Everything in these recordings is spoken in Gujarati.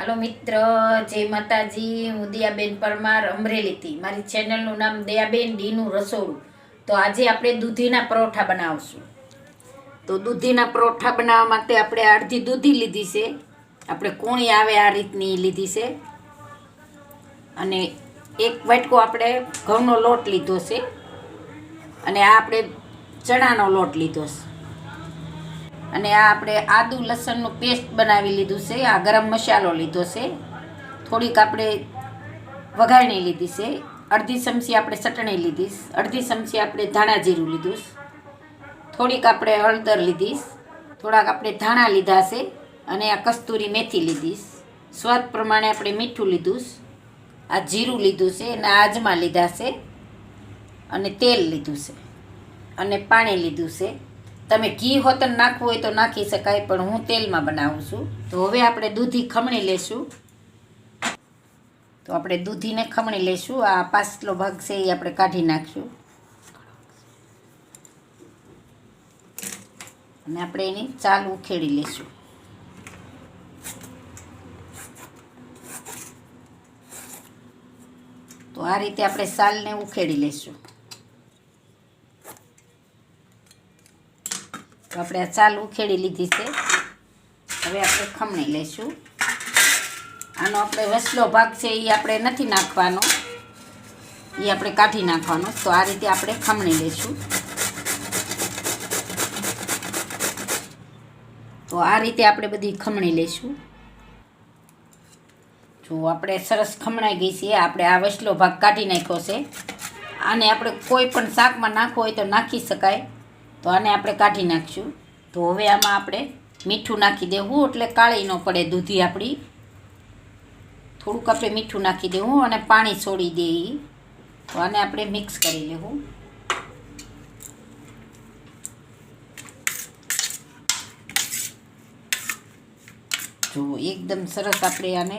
હાલો મિત્ર, જય માતાજી. હું દયાબેન પરમાર, અમરેલીથી. મારી ચેનલનું નામ દયાબેન ડીનું રસોડું. તો આજે આપણે દૂધીના પરોઠા બનાવશું. તો દૂધીના પરોઠા બનાવવા માટે આપણે અડધી દૂધી લીધી છે. આપણે કોણી આવે આ રીતની લીધી છે. અને એક વાટકો આપણે ઘઉંનો લોટ લીધો છે. અને આ આપણે ચણાનો લોટ લીધો છે. અને આ આપણે આદુ લસણનું પેસ્ટ બનાવી લીધું છે. આ ગરમ મસાલો લીધો છે. થોડીક આપણે વઘારણી લીધી છે. અડધી ચમચી આપણે ચટણી લીધી, અડધી ચમચી આપણે ધાણા જીરું લીધું, થોડીક આપણે હળદર લીધી, થોડાક આપણે ધાણા લીધા છે. અને આ કસ્તુરી મેથી લીધી, સ્વાદ પ્રમાણે આપણે મીઠું લીધું, આ જીરું લીધું છે, અને આજમા લીધા છે, અને તેલ લીધું છે, અને પાણી લીધું છે. તમે ઘી હોતન નાખવું હોય તો નાખી શકાય, પણ હું તેલમાં બનાવું છું. તો હવે આપણે દૂધી ખમણી લેશું. તો આપણે દૂધીને ખમણી લેશું. આ પાછલો ભાગ છે એ આપણે કાઢી નાખશું. અને આપણે એની ચાલ ઉખેડી લેશું. તો આ રીતે આપણે સાલને ઉખેડી લેશું. તો આપણે આ ચાલ ઉખેડી લીધી છે. હવે આપણે ખમણી લઈશું. આનો આપણે વસલો ભાગ છે એ આપણે નથી નાખવાનો, એ આપણે કાઢી નાખવાનો. તો આ રીતે આપણે ખમણી લઈશું. તો આ રીતે આપણે બધી ખમણી લઈશું. જો આપણે સરસ ખમણાઈ ગઈ છે. આપણે આ વસલો ભાગ કાઢી નાખ્યો છે. આને આપણે કોઈ પણ શાકમાં નાખવો હોય તો નાખી શકાય. તો આને આપણે કાઢી નાખીશું. તો હવે આમાં આપણે મીઠું નાખી દેવું, એટલે કાળી ન પડે દૂધી આપણી. થોડુંક આપણે મીઠું નાખી દેવું અને પાણી છોડી દઈએ. તો આને આપણે મિક્સ કરી લેવું. જો એકદમ સરસ આપણે આને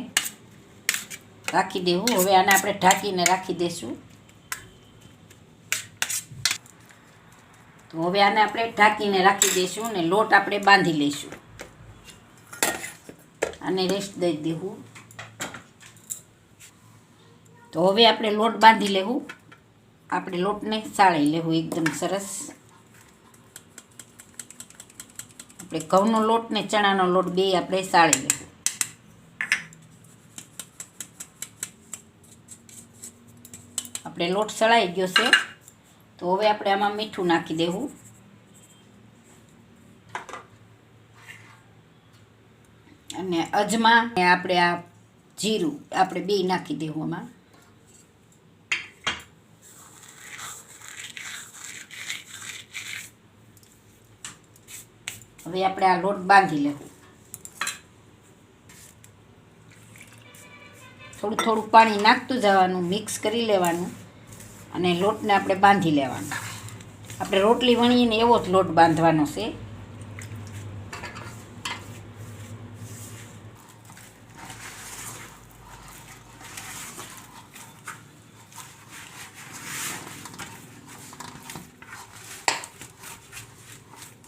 રાખી દેવું. હવે આને આપણે ઢાંકીને રાખી દઈશું. તો હવે આને આપણે ઢાંકીને રાખી દઈશું અને લોટ આપણે બાંધી લઈશું. આને રેસ્ટ દઈ દેવું. તો હવે આપણે લોટ બાંધી લેવું. આપણે લોટને સાળી લેવું એકદમ સરસ. આપણે ઘઉંનો લોટ ને ચણાનો લોટ બે આપણે સાળી લેવું. આપણે લોટ સળાઈ ગયો છે. તો હવે આપણે આમાં મીઠું નાખી દેવું. અને અજમા આપણે આ જીરું આપણે બે નાખી દેવું આમાં. હવે આપણે આ લોટ બાંધી લેવું. થોડું થોડું પાણી નાખતું જવાનું, મિક્સ કરી લેવાનું, અને લોટને આપણે બાંધી લેવાનો. આપણે રોટલી વણીને એવો જ લોટ બાંધવાનો છે.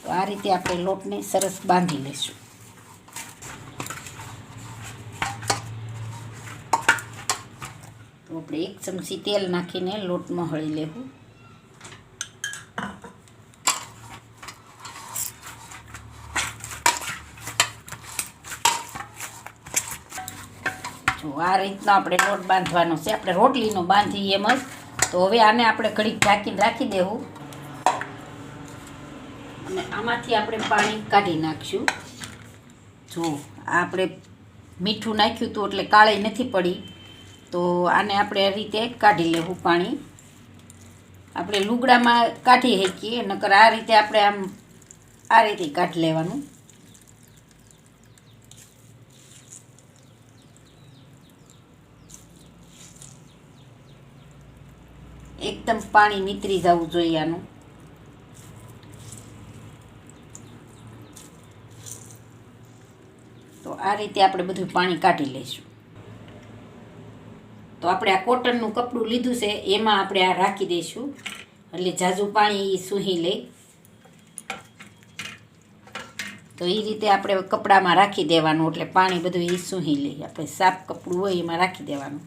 તો આ રીતે આપણે લોટને સરસ બાંધી લઈશું. તો આપણે એક ચમચી તેલ નાખીને લોટમાં હળી લેવું. જો આ રીતનો આપણે લોટ બાંધવાનો છે. આપણે રોટલીનો બાંધીએ એમ જ. તો હવે આને આપણે ઘડીક ઢાંકીને રાખી દેવું. અને આમાંથી આપણે પાણી કાઢી નાખીશું. જો આપણે મીઠું નાખ્યું હતું એટલે કાળી નથી પડી. તો આને આપણે આ રીતે કાઢી લેવું પાણી. આપણે લુગડામાં કાઢી શકીએ, નકર આ રીતે આપણે આમ આ રીતે કાઢી લેવાનું. એકદમ પાણી નીતરી જવું જોઈએ આનું. તો આ રીતે આપણે બધું પાણી કાઢી લઈશું. તો આપણે આ કોટનનું કપડું લીધું છે એમાં આપણે આ રાખી દઈશું, એટલે ઝાઝું પાણી સૂહી લે. તો એ રીતે આપણે કપડામાં રાખી દેવાનું, એટલે પાણી બધું એ સૂહી લઈએ. આપણે સાફ કપડું હોય એમાં રાખી દેવાનું.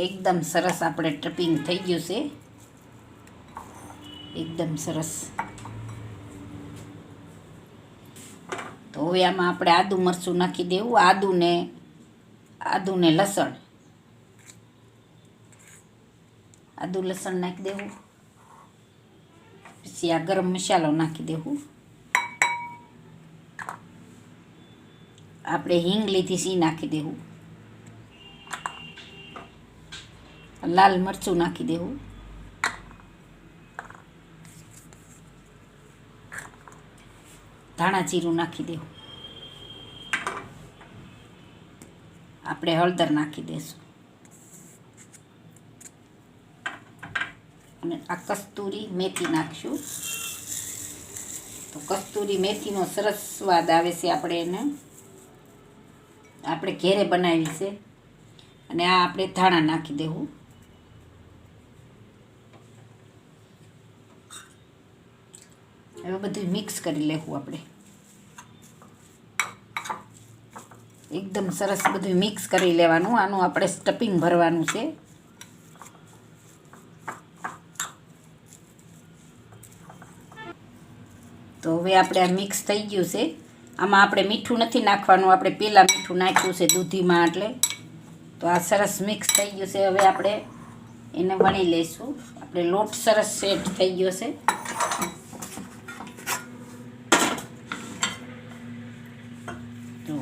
એકદમ સરસ આપણે ટ્રીપિંગ થઈ ગયું છે, એકદમ સરસ. તો હવે આમાં આપણે આદુ મરચું નાખી દેવું. આદુ ને લસણ, આદુ લસણ નાખી દેવું. પછી આ ગરમ મસાલો નાખી દેવું. આપણે હિંગ લીધી સી નાખી દેવું. લાલ મરચું નાખી દેવું. ધાણા જીરું નાખી દેવું. આપણે હળદર નાખી દઈશું. અને આ કસ્તુરી મેથી નાખશું. તો કસ્તુરી મેથીનો સરસ સ્વાદ આવે છે. આપણે ઘેરે બનાવી છે. અને આ આપણે ધાણા નાખી દેવું. હવે બધું મિક્સ કરી લેવું. આપણે એકદમ સરસ બધું મિક્સ કરી લેવાનું. આનું આપણે સ્ટફિંગ ભરવાનું છે. તો હવે આપણે આ મિક્સ થઈ ગયું છે. આમાં આપણે મીઠું નથી નાખવાનું, આપણે પહેલાં મીઠું નાખ્યું છે દૂધીમાં, એટલે તો આ સરસ મિક્સ થઈ ગયું છે. હવે આપણે એને વણી લઈશું. આપણે લોટ સરસ સેટ થઈ ગયો છે. તો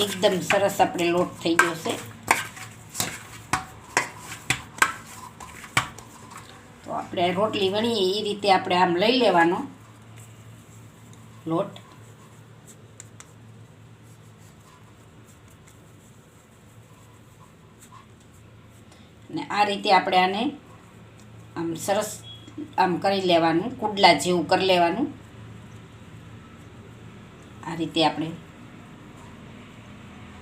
એકદમ સરસ આપણે લોટ થઈ ગયો છે. તો આપણે રોટલી વણીએ એ રીતે આપણે આમ લઈ લેવાનો લોટ. અને આ રીતે આપણે આને આમ સરસ આમ કરી લેવાનું, કુડલા જેવું કરી લેવાનું. આ રીતે આપણે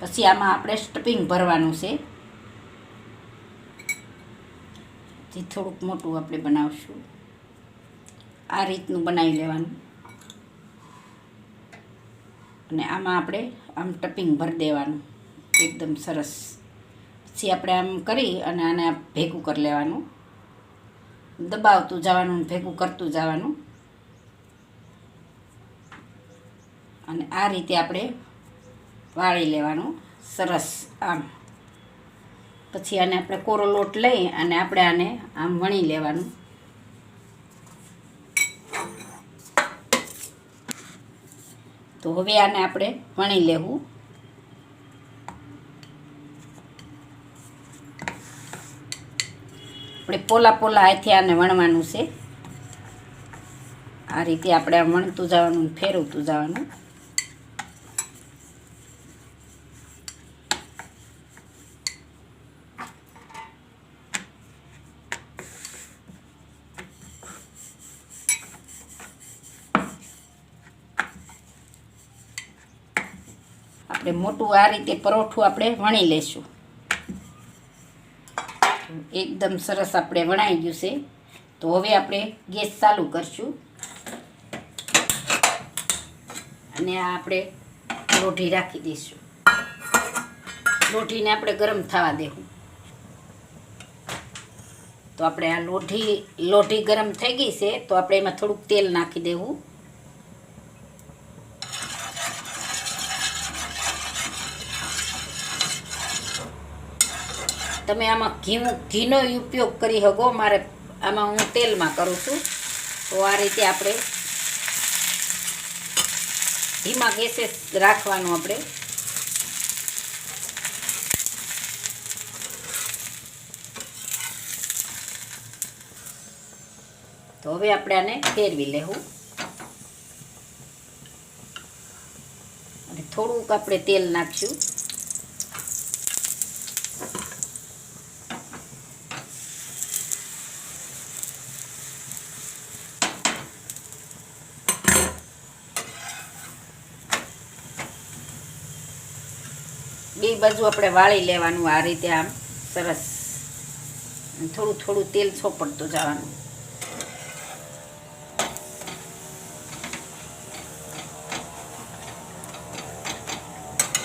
પછી આમાં આપણે સ્ટફિંગ ભરવાનું છે. જે થોડુંક મોટું આપણે બનાવશું. આ રીતનું બનાવી લેવાનું. અને આમાં આપણે આમ સ્ટફિંગ ભરી દેવાનું એકદમ સરસ. પછી આપણે આમ કરી અને આને ભેગું કરી લેવાનું. દબાવતું જવાનું, ભેગું કરતું જવાનું. અને આ રીતે આપણે વાળી લેવાનું સરસ આમ. પછી આને આપણે કોરો લોટ લઈ અને આપણે આને આમ વણી લેવાનું. તો હવે આને આપણે વણી લેવું. આપણે પોલા હાથે આને વણવાનું છે. આ રીતે આપણે આમ વણતું જવાનું, ફેરવતું જવાનું. આપણે મોટું આ રીતે પરોઠું આપણે વણી લઈશું. એકદમ સરસ આપણે વણાઈ ગયું છે. તો હવે આપણે ગેસ ચાલુ કરશું. અને આ આપણે લોઢી રાખી દઈશું. લોઢીને આપણે ગરમ થવા દેવું. તો આપણે આ લોઢી ગરમ થઈ ગઈ છે. તો આપણે એમાં થોડુંક તેલ નાખી દેવું. તમે આમાં ઘીનો ઉપયોગ કરી શકો. મારે આમાં હું તેલમાં કરું છું. તો આ રીતે આપણે ધીમા ગેસે રાખવાનું. આપણે તો હવે આપણે આને ફેરવી લેવું. અને થોડુંક આપણે તેલ નાખશું. બે બાજુ આપણે વાળી લેવાનું આ રીતે આમ સરસ. થોડું થોડું તેલ સોપડતું જવાનું.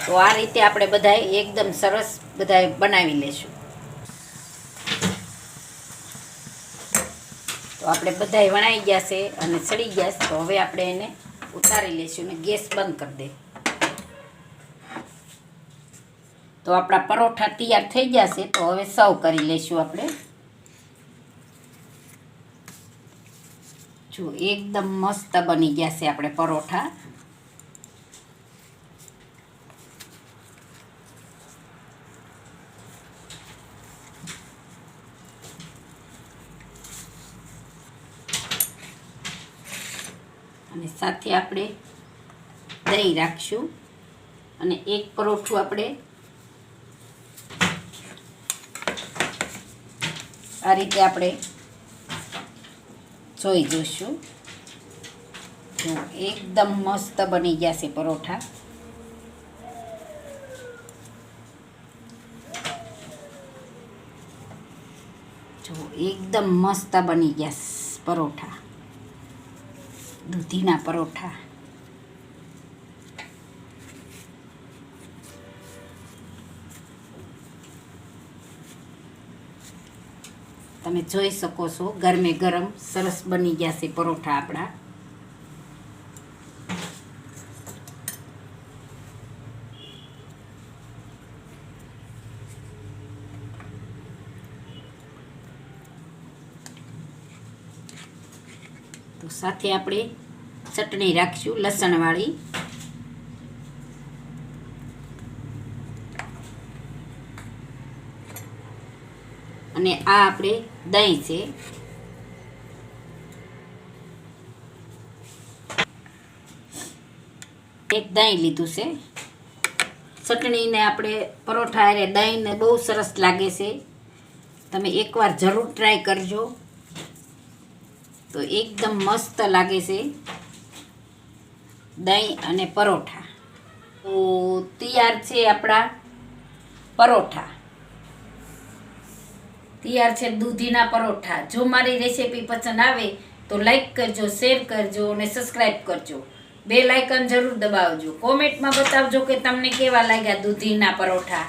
તો આ રીતે આપણે બધાય એકદમ સરસ બધાય બનાવી લેશું. તો આપણે બધાય વણાઈ ગયા છે અને સડી ગયા છે. તો હવે આપણે એને ઉતારી લઈશું અને ગેસ બંધ કરી દે. તો આપણા પરોઠા તૈયાર થઈ ગયા છે. તો હવે સર્વ કરી લઈશું આપણે. જો એકદમ મસ્ત બની ગયા છે આપણે પરોઠા. અને સાથે આપણે દહીં રાખશું અને એક પરોઠું આપણે આ રીતે આપણે જોઈ જોઈશું. જો એકદમ મસ્ત બની ગયા છે પરોઠા. જો એકદમ મસ્ત બની ગયા પરોઠા, દૂધીના પરોઠા. તમે જોઈ શકો છો ગરમે ગરમ સરસ બની ગયા છે પરોઠા આપણા. તો સાથે આપણે ચટણી રાખશું લસણવાળી. અને આ આપણે દહીં છે. એક દહીં લીધું છે. ચટણીને આપણે પરોઠા અરે દહીંને બહુ સરસ લાગે છે. તમે એકવાર જરૂર ટ્રાય કરજો. તો એકદમ મસ્ત લાગે છે દહીં અને પરોઠા. તો તૈયાર છે આપણા પરોઠા. તૈયાર છે દૂધીના પરોઠા. જો મારી રેસીપી પસંદ આવે તો લાઈક કરજો, શેર કરજો અને સબસ્ક્રાઈબ કરજો. બેલ આઇકન જરૂર દબાવજો. કોમેન્ટમાં બતાવજો કે તમને કેવા લાગ્યા દૂધીના પરોઠા.